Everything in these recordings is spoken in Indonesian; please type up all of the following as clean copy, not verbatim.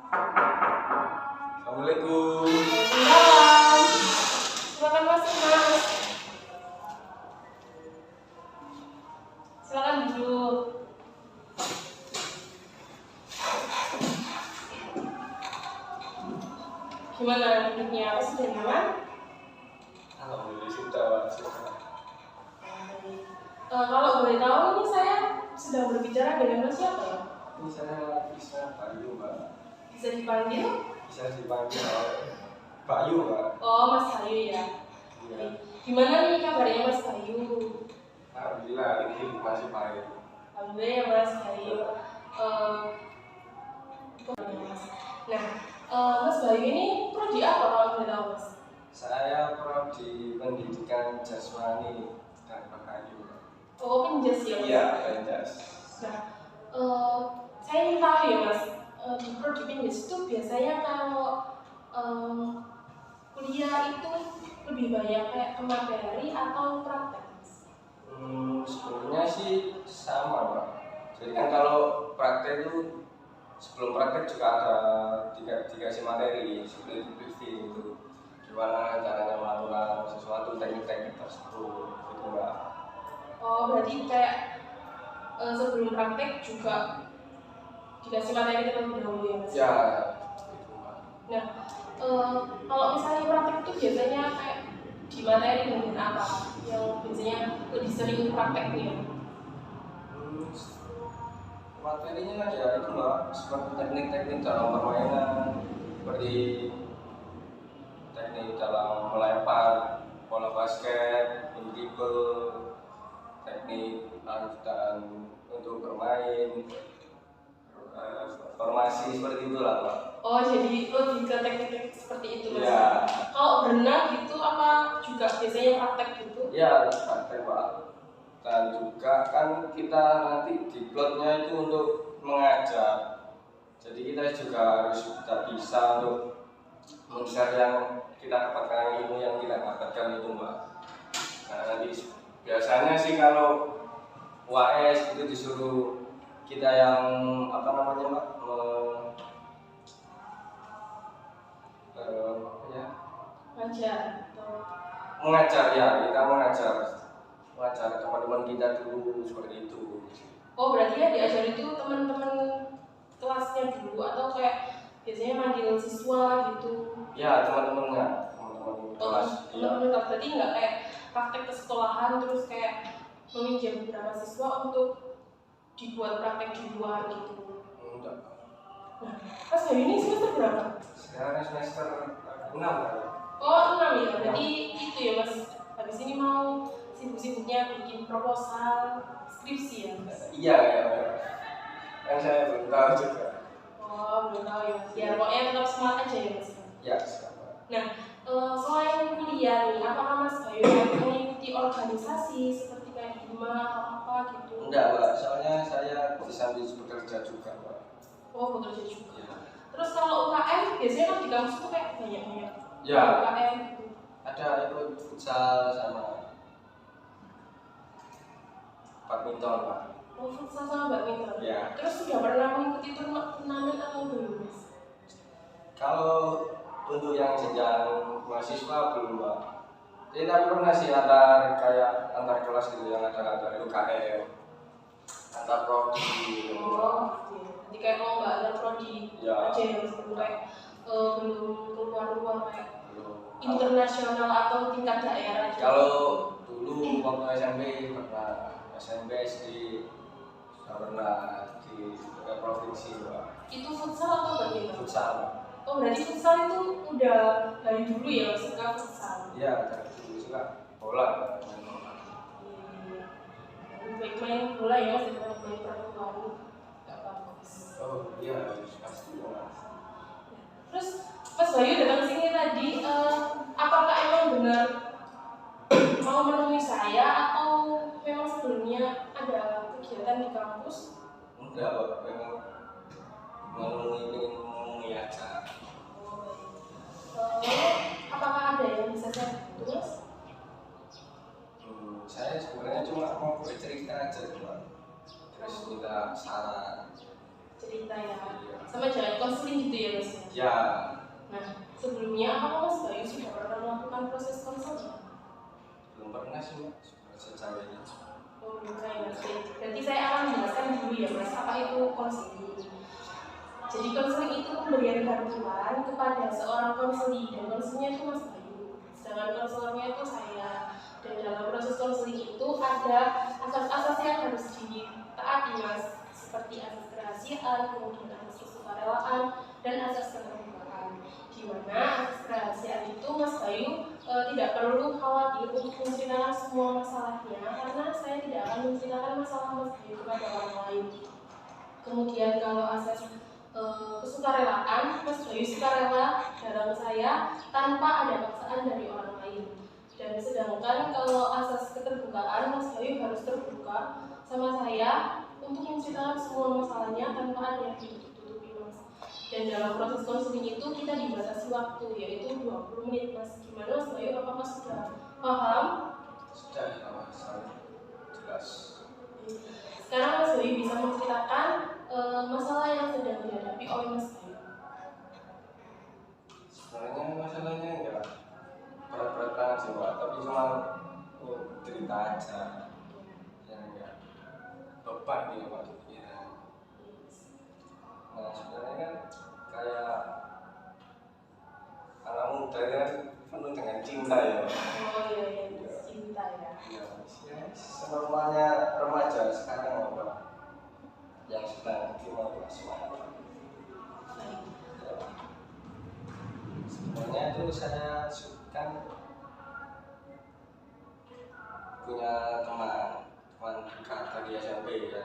Assalamualaikum. Waalaikumsalam. Silakan masuk, Mas. Silakan duduk. Gimana duduknya? Mas sudah nyaman? Alhamdulillah sudah. Kalau boleh tahu ini saya sedang berbicara dengan Mas siapa ya? Ini saya bisa Bayu, Mbak. Bisa dipanggil? Bisa dipanggil Bayu, Mbak. Oh, Mas Bayu ya. Iya. Gimana nih kabarnya Mas Bayu? Alhamdulillah ini masih baik. Alhamdulillah ya Mas Bayu. Mas Bayu ini prodi apa kalau boleh tahu Mas? Saya prodi pendidikan jasmani dan Rahayu. Oh, penjas ya Mas? Iya, penjas. Nah, saya ingin tahu ya Mas, di prodi penjas itu biasanya kalau kuliah itu lebih banyak kayak ke materi atau praktek Mas? Sebenarnya sih sama, Mbak. Jadi kan kalau praktek itu sebelum praktek juga ada dikasih materi seperti briefing itu gimana caranya melakukan sesuatu teknik-teknik tersebut gitu, Mbak. Oh, berarti kayak sebelum praktek juga dikasih materi terlebih dahulu ya Mas? Ya, gitu, Mbak. Nah, kalau misalnya praktek itu biasanya kayak di materi bagian apa yang biasanya lebih sering praktek tuh ya? Materinya ya itu, Mbak, seperti teknik-teknik dalam permainan, seperti teknik dalam melempar bola basket, dribble, teknik lanjutan untuk bermain, formasi seperti itulah, Pak. Oh, jadi lebih ke teknik-teknik seperti itu Mas? Ya. Kalau berenang gitu apa juga biasanya praktek gitu? Ya, praktek, Pak. Dan juga kan kita nanti di plotnya itu untuk mengajar. Jadi kita juga harus bisa untuk men-share yang kita dapatkan, ilmu yang kita dapatkan itu, Mbak. Nah, nanti biasanya sih kalau UAS itu disuruh kita yang apa namanya, Mbak, Ngajar. mengajar ya, kita mengajar teman-teman kita dulu seperti itu. Oh, berarti ya diajar itu teman-teman kelasnya dulu atau kayak biasanya manggil siswa gitu? Ya, teman-teman kelas. Teman-teman kelas, berarti nggak kayak praktek ke sekolahan terus kayak meminjam beberapa siswa untuk dibuat praktek di luar gitu? Enggak. Nah, Mas Bayu ini semester berapa? Sekarang semester 6 kan? Oh, 6 ya, berarti itu ya Mas, habis ini mau sibuk-sibuknya bikin proposal skripsi ya Mas? Iya, ya. Kan saya belum tahu juga. Oh, belum tahu ya Mas, ya pokoknya tetap semangat aja ya Mas? Ya, sekarang. Nah, selain kuliah nih, apakah Mas Bayu mengikuti organisasi seperti kayak HIMA atau apa gitu? Enggak, Mbak. Soalnya saya di sambil bekerja juga, Mbak. Oh, bekerja juga. Ya. Terus kalau UKM, biasanya kan di kampus tuh kayak banyak-banyak Ya. UKM gitu. Ada ikut futsal sama badminton, Pak. Oh, futsal sama badminton. Ya. Terus sudah pernah mengikuti turnamen atau belum, Mas? Kalau untuk yang jenjang mahasiswa belum, Mbak. Jadi tapi pernah sih antar kelas gitu yang ada UKM, antar prodi. Oh, iya. Jadi kayak mau nggak ada prodi Ya. aja ya, meskipun kayak belum keluar-keluar kayak Belum. internasional atau tingkat daerah. Kalau dulu waktu SMP pernah, SMP SD sudah pernah di provinsi, Mbak. Itu futsal atau badminton? Futsal. Oh, berarti futsal itu udah dari dulu ya suka futsal? Iya, dari dulu suka bola. Baik main bola ya Mas, daripada main perempuan. Gak bagus. Oh iya, pasti ya. Terus Mas Bayu datang sini tadi, apakah emang benar mau menemui saya atau memang sebelumnya ada kegiatan di kampus? Enggak, Pak. Memang menemui aja. Apakah ada yang bisa saya bantu, Mas? Saya sebenarnya cuma mau bercerita aja, Pak. Terus minta saran. cerita ya, sama jangan konseling gitu ya Mas. Ya, Nah, sebelumnya apakah Mas Bayu sudah pernah melakukan proses konseling? belum pernah sih Mbak, sejauh ini. Oh, bukan. Berarti saya akan menjelaskan dulu ya Mas, apa itu konseling. Jadi konseling itu pemberian bantuan kepada seorang konseling, dan konselingnya itu Mas Bayu, sedangkan konselornya itu saya. Dan dalam proses konseling itu ada asas-asas yang harus ditaati Mas, seperti asas kerahasiaan, kemudian asas kesukarelaan, dan asas keterbukaan. Di mana asas kerahasiaan itu Mas Bayu tidak perlu khawatir untuk menceritakan semua masalahnya, karena saya tidak akan menceritakan masalah Mas Bayu kepada orang lain. Kemudian kalau asas kesukarelaan, Mas Bayu sukarela dalam saya tanpa ada paksaan dari orang lain. Dan sedangkan kalau asas keterbukaan, Mas Bayu harus terbuka sama saya untuk menceritakan semua masalahnya tanpa ada yang ditutup-tutupi Mas. Dan dalam proses konseling itu kita dibatasi waktu, yaitu 20 menit Mas. Gimana Mas Bayu, apakah sudah paham? Sudah, sama jelas. Sekarang Mas Bayu bisa menceritakan masalah yang sedang dihadapi oleh Mas Bayu. Sebenarnya masalahnya enggak berat-berat banget sih Mbak, tapi cuma cerita aja, yang enggak beban gitu Mbak. Ya. Nah sebenarnya kan kayak anak muda kan penuh dengan cinta ya. Oh iya, cinta ya. Ya, senormalnya remaja sekarang Mbak, yang sedang 15 tahun. Sebenarnya itu saya kan punya teman dekat dari SMP ya.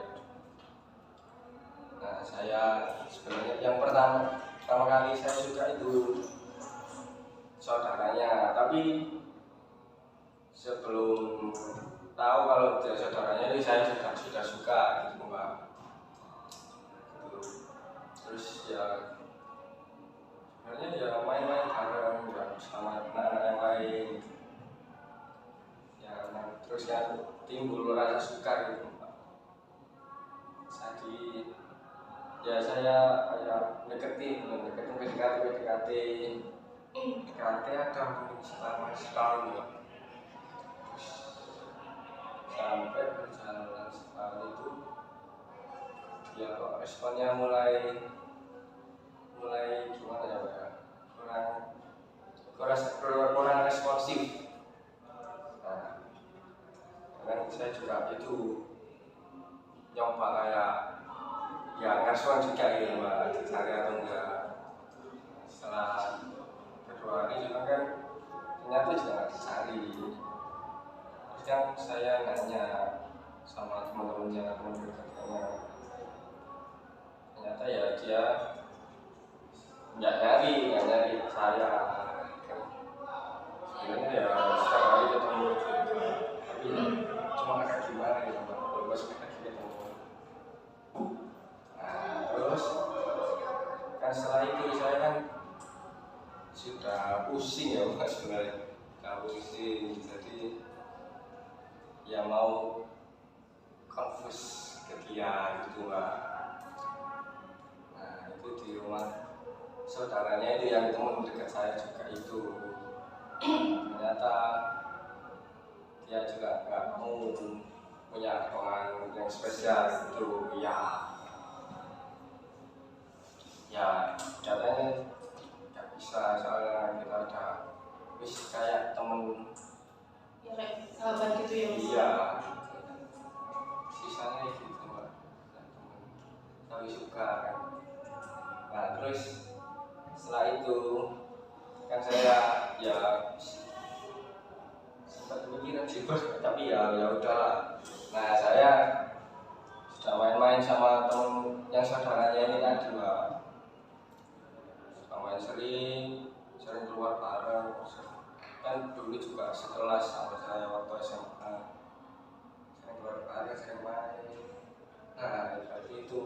Nah saya sebenarnya yang pertama kali saya suka itu saudaranya, tapi sebelum tahu kalau dia saudaranya itu saya sudah suka gitu Mbak. Gitu. Terus ya sebenarnya ya main-main bareng ya sama anak-anak yang lain ya. Nah, terus ya timbul rasa suka gitu Pak. Jadi ya saya kayak deketin PDKT ada mungkin selama setahun ya. Terus sampai perjalanan setahun itu ya kok responnya mulai gimana ya Pak ya, kurang responsif. Nah, kan saya juga itu nyoba kayak ya ngerespon juga gitu Mbak, dicari atau enggak. Setelah kedua hari juga kan ternyata juga nggak dicari. Terus kan saya nanya sama teman-temannya, teman dekatnya, ternyata ya dia nggak nyari saya. Sebenarnya ya setiap hari ketemu, tapi cuma agak gimana gitu Mbak, bos ketemu. Nah terus kan setelah itu saya kan sudah pusing ya Mbak, sebenarnya sudah pusing, jadi ya mau confess ke dia gitu Mbak. Nah itu di rumah saudaranya itu yang teman dekat saya juga itu, ternyata dia juga nggak mau punya orang yang spesial gitu ya katanya nggak bisa, soalnya kita ada wis kayak temen Ya kayak sahabat gitu ya Mas. iya, sisanya gitu Mbak, tapi suka kan. Nah terus setelah itu kan saya ya sempat mikirin sih bos, tapi ya udahlah. Nah saya sudah main-main sama temen yang saudaranya ini tadi Mbak, sudah main sering keluar bareng, kan dulu juga sekelas sama saya waktu SMA, sering keluar bareng, sering main. Nah dari itu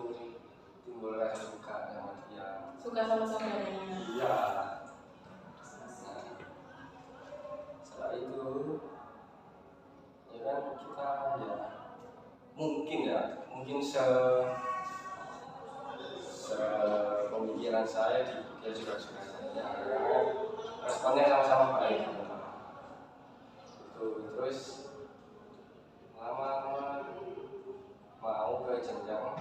timbul rasa suka sama dia. Suka sama saudaranya. Iya. Nah, setelah itu ya kan kita ya mungkin saya, dia juga suka saya. Responnya sama-sama baik. Terus lama-lama mau ke jenjang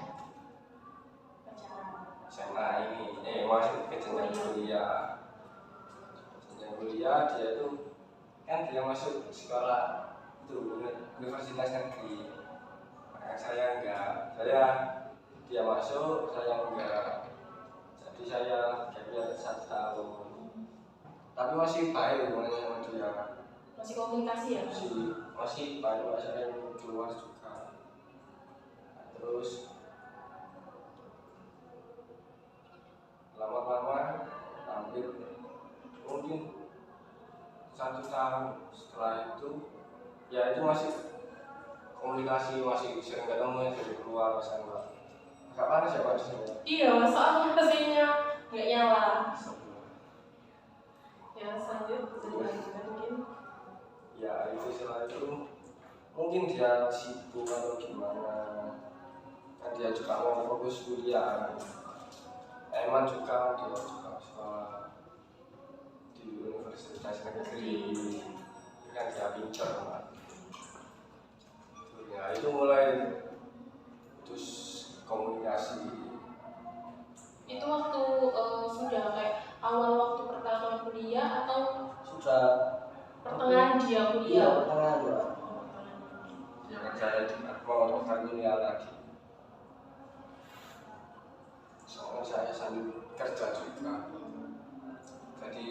SMA ini, masuk ke jenjang kuliah. Jenjang kuliah dia tuh kan dia masuk sekolah itu universitas negeri. Nah, saya enggak, dia masuk, saya enggak. Jadi saya gapnya 1 tahun. Tapi masih baik hubungannya sama dia. Masih komunikasi ya? Masih baik, saya yang keluar juga. Terus lama-lama hampir mungkin 1 tahun setelah itu, ya itu masih komunikasi, masih sering ketemu dari keluar sama. Agak panas ya Pak di sini? Iya, soalnya mesinnya nggak nyala. Ya, lanjut bisa dilanjutkan mungkin. Ya itu setelah itu mungkin dia sibuk atau gimana, kan dia juga mau fokus kuliah. Eman juga dia juga sekolah di universitas negeri, kan dia pintar Pak. Ya itu mulai terus komunikasi. Itu waktu sudah kayak awal waktu pertama kuliah atau Sudah pertengahan dia kuliah? Iya, pertengahan ya. Ya kan saya juga mau daftar kuliah lagi. Soalnya saya sambil kerja juga. Jadi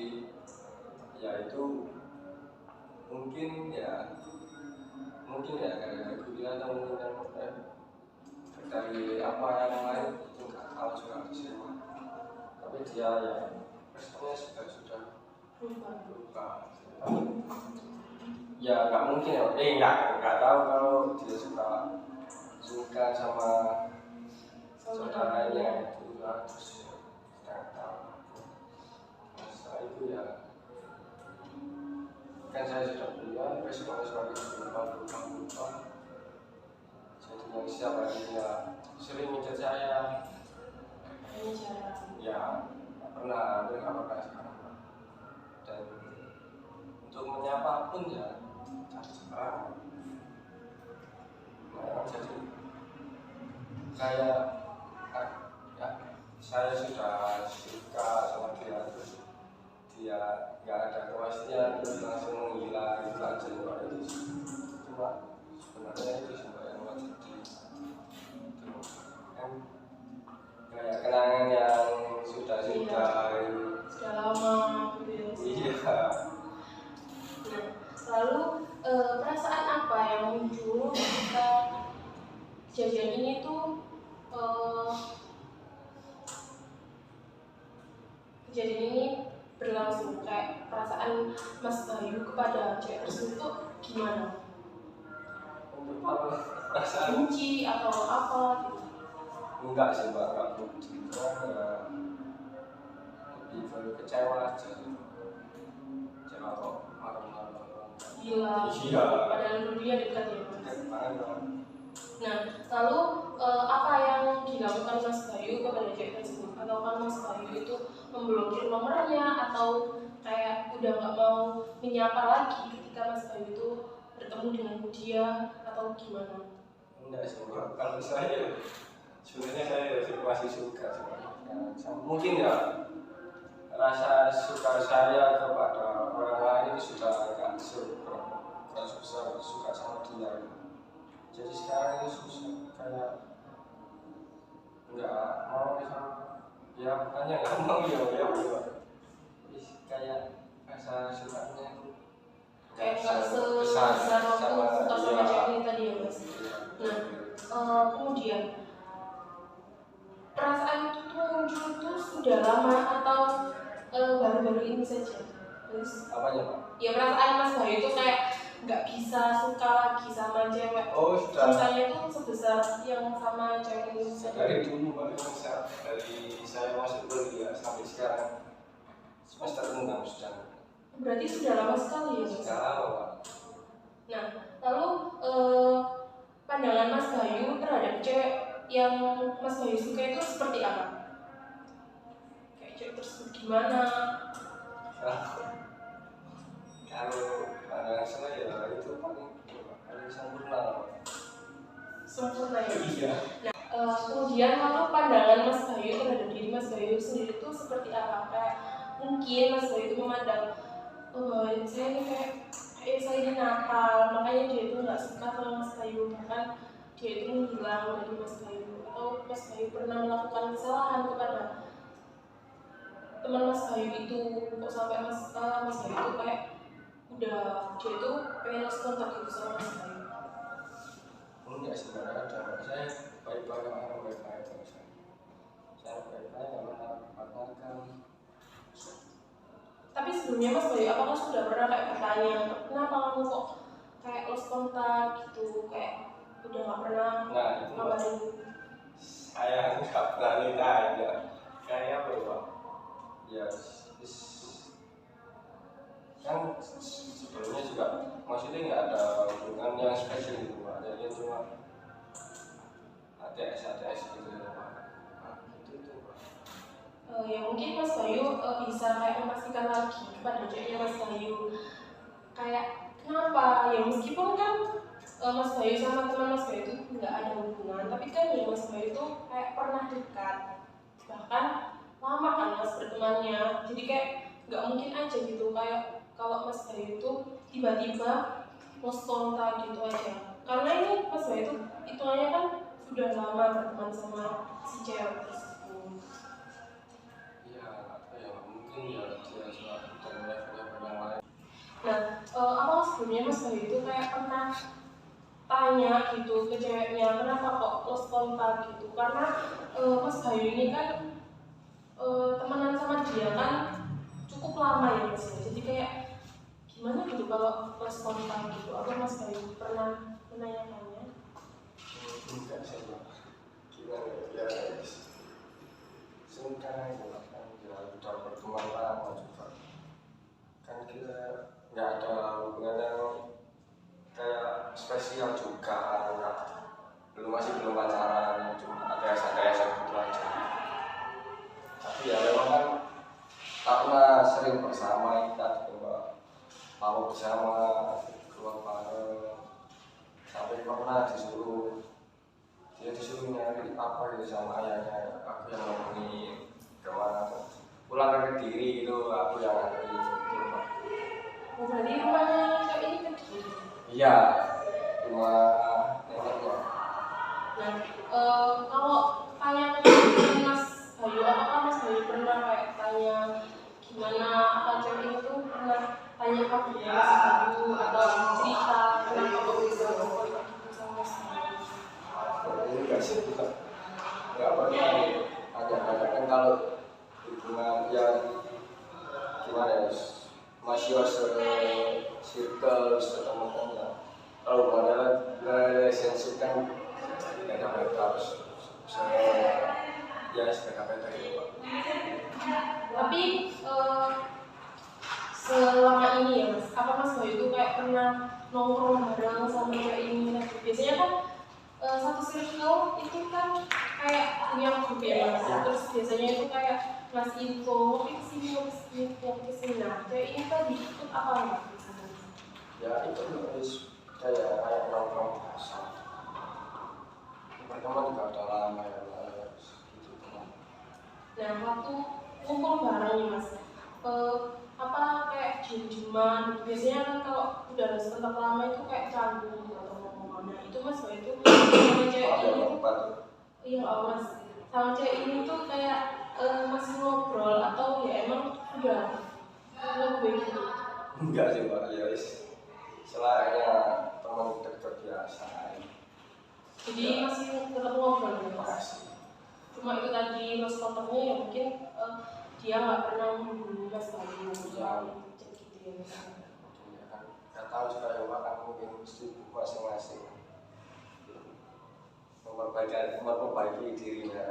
ya itu mungkin ya karena kuliah atau mungkin dari apa yang lain itu nggak tahu juga sih. Tapi dia ya responnya sudah berubah. Ya nggak mungkin ya, nggak tahu kalau dia suka sama saudaranya itu lah, terus nggak tahu. Setelah itu ya kan saya sudah kuliah, responnya semakin berubah. Jadi yang setiap hari dia sering minta saya, ya nggak pernah sekarang. Dan untuk menyapa pun ya sekarang. Nah, jadi kayak ya, saya sudah suka sama dia, terus dia nggak ada kepastian, terus langsung menghilang itu aja. Cuma sebenarnya itu semua yang mau jadi kan kayak kenangan yang sudah lama gitu ya. Iya. Nah, lalu perasaan apa yang muncul ketika kejadian ini tuh kejadian ini berlangsung, kayak perasaan Mas Bayu kepada cewek tersebut tuh gimana? Perasaan benci atau apa gitu? enggak sih Mbak, enggak benci, lebih ke kecewa aja sih. Kecewa kok marah-marah. Gila. Iya. Padahal dia dekat ya Mas. Nah, lalu apa yang dilakukan Mas Bayu kepada cewek tersebut? Atau kan Mas Bayu itu memblokir nomornya atau kayak udah nggak mau menyapa lagi ketika Mas Bayu itu bertemu dengan dia atau gimana? Enggak sih Mbak, kalau saya sebenarnya saya masih suka sama. Mungkin ya rasa suka saya kepada orang lain sudah agak susah suka sama dia. Jadi sekarang ini susah, kayak nggak mau sama, ya bukannya nggak mau ya kayak rasa sukanya itu kayak nggak sebesar waktu suka sama cewek ini tadi ya Mas. Nah, kemudian perasaan itu tuh muncul tuh sudah lama atau baru-baru ini saja? Terus apanya Pak? Ya perasaan Mas Bayu itu kayak nggak bisa suka lagi sama cewek. Oh sudah. Sukanya itu sebesar yang sama cewek ini saja. Dari dulu Pak, dari saya masuk kuliah sampai sekarang semester 6 sudah. Berarti sudah lama sekali ya Mas? Sudah lama Pak. Nah, lalu pandangan Mas Bayu terhadap cewek yang Mas Bayu suka itu seperti apa? Kayak cewek tersebut gimana? Kalau pandangan saya ya itu paling sempurna. Sempurna ya. Iya. Kemudian lalu pandangan Mas Bayu terhadap diri Mas Bayu sendiri itu seperti apa? Kayak mungkin Mas Bayu itu memandang saya ini kayak saya ini nakal, makanya dia itu nggak suka sama Mas Bayu, bahkan dia itu menghilang dari Mas Bayu, atau Mas Bayu pernah melakukan kesalahan kepada teman Mas Bayu itu, kok sampai Mas Bayu itu kayak udah dia itu pengen lost kontak gitu sama Mas Bayu. Enggak sebenarnya ada, saya baik-baik orang baik-baik saja. Saya baik-baik nggak pernah. Tapi sebelumnya Mas Bayu, apakah sudah pernah kayak bertanya kenapa kamu kok kayak lost kontak gitu, kayak udah nggak pernah ngabarin? Saya nggak berani tanya, kayak apa Pak? Ya, kan sebelumnya juga maksudnya nggak ada hubungan yang spesial gitu Pak, jadi cuma ATS gitu ya Pak. Nah, itu Pak. Ya mungkin Mas Bayu bisa kayak memastikan lagi kepada ceweknya Mas Bayu kayak kenapa ya, meskipun kan Mas Bayu sama teman Mas Bayu itu nggak ada hubungan, tapi kan ya Mas Bayu itu kayak pernah dekat, bahkan lama kan Mas bertemannya, jadi kayak nggak mungkin aja gitu kayak kalau Mas Bayu itu tiba-tiba lost kontak gitu aja, karena ini Mas Bayu itu hitungannya kan sudah lama berteman sama si cewek tersebut. Ya mungkin ya dia sudah level yang lain. Nah, apa sebelumnya Mas Bayu itu kayak pernah tanya gitu ke ceweknya kenapa kok lost kontak gitu, karena Mas Bayu ini kan temenan sama dia kan cukup lama ya Mas, jadi kayak gimana gitu kalau lost kontak gitu, apa Mas Bayu pernah menanyakannya? Enggak sih Pak, gimana ya, sekarang ya kan ya udah berteman lama juga, kan kita nggak ada hubungan yang kayak spesial juga, belum pacaran, cuma ada gitu aja. Tapi ya memang kan karena sering bersama kita coba mau bersama keluar bareng, sampai pernah dia disuruh nyari apa gitu sama ayahnya, aku yang ngomongin kemana pulang ke Kediri gitu, aku yang ngantri gitu Pak. Oh, berarti rumahnya kayak ini kan? Iya, rumah neneknya. Nah, kalau tanya ke Mas Bayu, apakah Mas Bayu pernah kayak tanya gimana apa cewek ini tuh pernah tanya kabarnya Mas Bayu atau cerita kenapa kok bisa kontak gitu sama Mas Bayu? Ini enggak sih, nggak pernah ada kan kalau hubungan yang gimana ya, masih circle ketemu kan ya, kalau hubungan relationship kan beda-beda harus ya beda-beda gitu Pak. Tapi selama ini ya Mas, apa Mas Bayu itu kayak pernah nongkrong bareng sama cewek ini? Biasanya kan satu circle itu kan kayak punya grup ya Mas, terus biasanya itu kayak ngasih info kesini kesini. Nah, cewek ini tadi ikut apa Mas? Ya itu harus kayak nongkrong biasa. Pertemuan juga udah lama ya gitu teman. Nah, waktu kumpul bareng nih Mas, apa kayak jam-jaman, biasanya kan kalau udah ada kontak lama itu kayak canggung atau ngomong-ngomong. Nah itu Mas Bayu itu sama cewek ini tuh, iya Mas, sama cewek ini tuh kayak masih ngobrol atau ya emang udah lebih gitu? Enggak sih Pak, ya selayaknya teman dekat biasa. Jadi masih tetap ngobrol ya Mas? Makasih. Cuma itu tadi lost kontaknya ya mungkin dia nggak pernah menghubungi Mas Bayu soal chat gitu ya Mas. Nggak tahu juga ya Pak, kan mungkin sibuk masing-masing memperbaiki dirinya.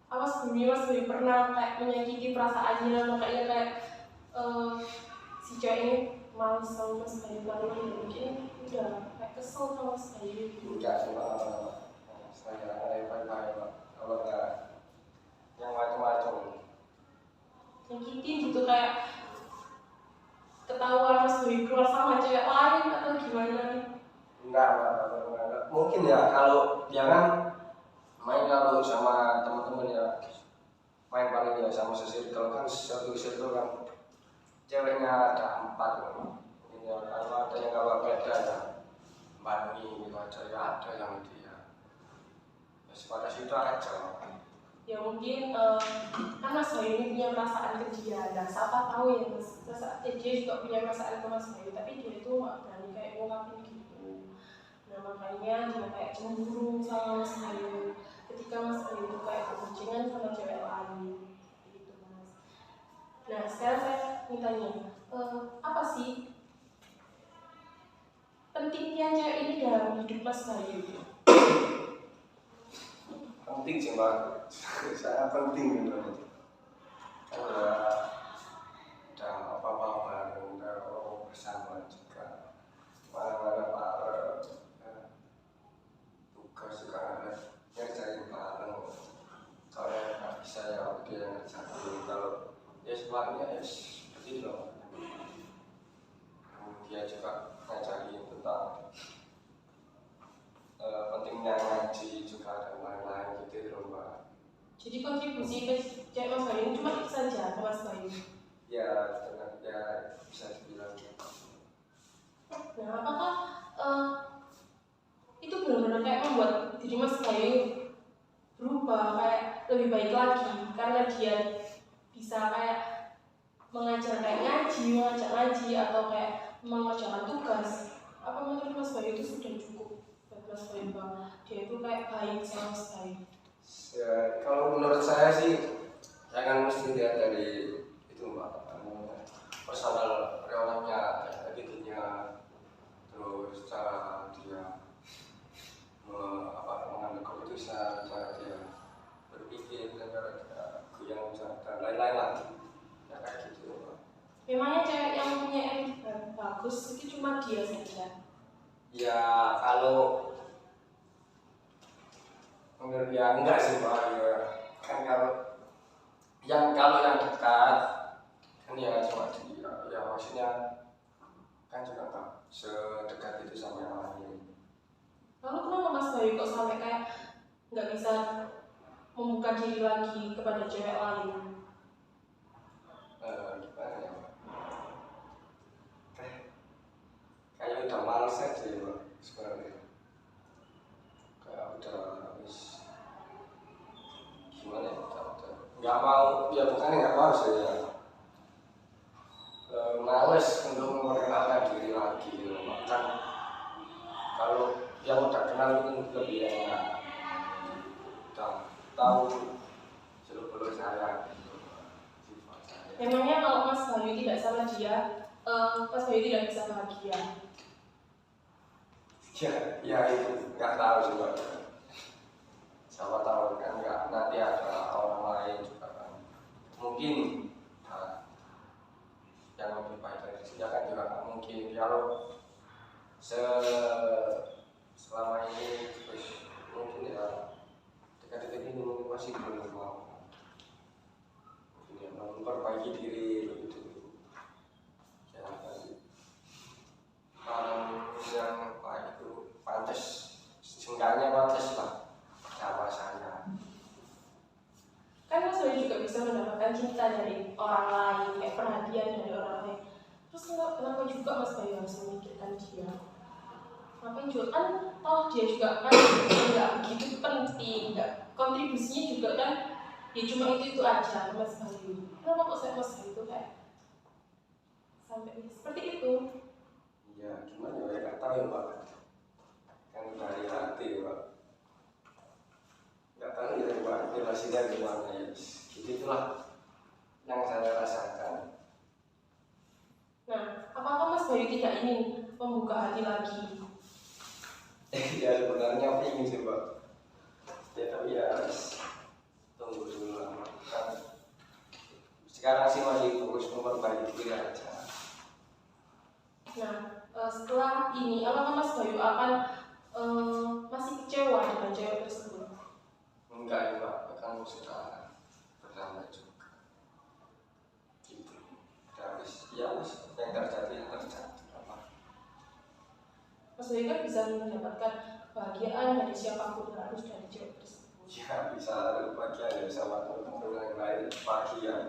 Apa sebelumnya Mas Bayu pernah kayak menyakiti perasaannya atau kayak si cewek ini males sama Mas Bayu karena mungkin udah kayak kesel sama Mas Bayu gitu? Enggak sih Pak, saya baik-baik Pak. Kalau nggak yang macam-macam. Nyakitin gitu kayak ketahuan Mas Bayu keluar sama cewek lain atau gimana nih? Enggak. Mungkin ya kalau dia kan main kalau sama teman-teman ya, main paling ya sama sesirkel kan, satu circle kan ceweknya ada 4 kan. Mungkin ya kalau ada yang gak beda ya Bani gitu aja ya, ada yang dia ya sebatas itu aja. Ya mungkin kan Mas Bayu ini punya perasaan ke dia, dan siapa tahu ya dia juga punya perasaan ke Mas Bayu, tapi dia itu nggak berani kayak ngungkapin gitu. Nah makanya dia kayak cemburu sama Mas Bayu ketika Mas Bayu itu kayak berboncengan sama cewek lain gitu Mas. Nah sekarang saya mintanya, apa sih pentingnya cewek ini dalam hidup Mas Bayu? Penting sih Mbak, sangat penting gitu. Ada apa-apa bareng, ada bersama juga. Mana-mana bareng, tugas juga ada ngerjain bareng. Kalau yang nggak bisa ya dia yang ngerjain. Kalau ya sebabnya ya seperti itu loh. Dia juga ngajarin tentang pentingnya ngaji juga dan lain-lain gitu loh Mbak. Jadi kontribusi ke cewek Mas Bayu ini cuma itu saja ke Mas Bayu? Ya, benar ya, bisa dibilang. Nah apakah itu benar-benar kayak membuat diri Mas Bayu berubah kayak lebih baik lagi karena dia bisa kayak mengajar kayak ngajak ngaji atau kayak mengerjakan tugas? Apa menurut Mas Bayu itu sudah cukup buat Mas Bayu bahwa dia itu kayak baik sama Mas Bayu? Ya, kalau menurut saya sih jangan mesti lihat dari itu Mbak, personal orangnya, attitude-nya, terus cara dia mengambil keputusan, cara dia berpikir, dan cara dia goyang dan lain-lain lah, ya kayak gitu Mbak. Memangnya cewek yang punya etika bagus itu cuma dia saja? Ya kalau menurut ya enggak sih Mbak, ya kan kalau yang dekat kan ya cuma dia, ya maksudnya kan juga enggak sedekat itu sama yang lain. Lalu kenapa Mas Bayu kok sampai kayak nggak bisa membuka diri lagi kepada cewek lain? Gimana ya Mbak? Kayak udah males aja ya Mbak sebenarnya. Kayak udah habis gimana ya, udah nggak mau, ya bukannya nggak mau sih ya, males untuk memperkenalkan diri lagi gitu Mbak. Kan kalau yang udah kenal itu lebih enak, udah tahu seluk-beluk saya gitu, sifat saya. Memangnya kalau Mas Bayu tidak sama dia, Mas Bayu tidak bisa bahagia? Ya itu nggak tahu sih Mbak. Siapa tahu kan nggak, nanti ada orang lain juga kan. Mungkin yang lebih baik dari dia kan juga nggak mungkin. Kalau selama ini terus mungkin ya dekat-dekat ini mungkin masih belum mau. Mungkin ya memperbaiki diri lebih dulu. Jangan yang baik itu pantas, seenggaknya pantas lah sama saya. Kan Mas Bayu juga bisa mendapatkan cinta dari orang lain, kayak perhatian dari orang lain. Terus kenapa juga Mas Bayu harus memikirkan dia? Ngapain juga kan, toh dia juga kan nggak begitu penting, nggak kontribusinya juga kan ya cuma itu aja Mas Bayu. Kenapa kok saya Mas Bayu itu kayak sampai seperti itu? Ya gimana ya, nggak tahu ya Pak, kan dari hati ya Pak, nggak tahu ya Pak, relasinya gimana ya, itulah yang saya rasakan. Nah, apakah Mas Bayu tidak ingin membuka hati lagi? Ya sebenarnya ingin sih Pak, ya tapi ya tunggu dulu lah kan. Sekarang sih masih fokus memperbaiki diri aja. Nah, setelah ini, apakah Mas Bayu akan masih kecewa dengan cewek tersebut? Enggak ya Pak, kan sudah udah enggak juga gitu. Udah ya wis yang terjadi apa. Mas Bayu kan bisa mendapatkan kebahagiaan dari siapapun, harus dari cewek tersebut. Ya bisa bagian ya sama teman-teman yang lain bagian.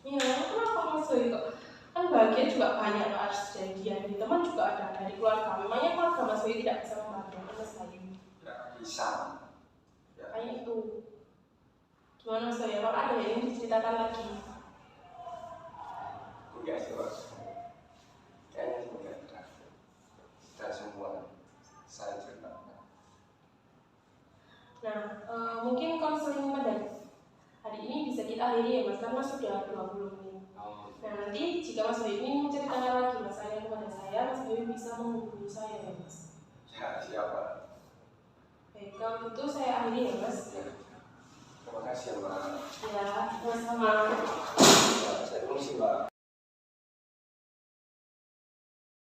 Iya, kenapa Mas Bayu kok? Kan bahagia juga banyak, harus dari dia, dari teman juga ada, dari keluarga. Memangnya keluarga Mas Bayu tidak bisa membahagiakan Mas Bayu? Ya bisa. Ya. Kayak itu. Gimana Mas Bayu? Kalau ada yang diceritakan lagi? Enggak sih Mas. Kayaknya sih enggak ada. Sudah semua saya ceritakan. Nah, mungkin konseling pada hari ini bisa kita akhiri ya Mas, karena sudah 20 menit. Nah, nanti jika Mas Bayu ingin menceritakan lagi masalahnya kepada saya, Mas Bayu bisa menghubungi saya ya Mas. Ya siapa? Baik, kalau gitu saya akhiri ya Mas. Ya. Terima kasih Mbak. Ya, sama-sama. Ya, saya permisi Mbak.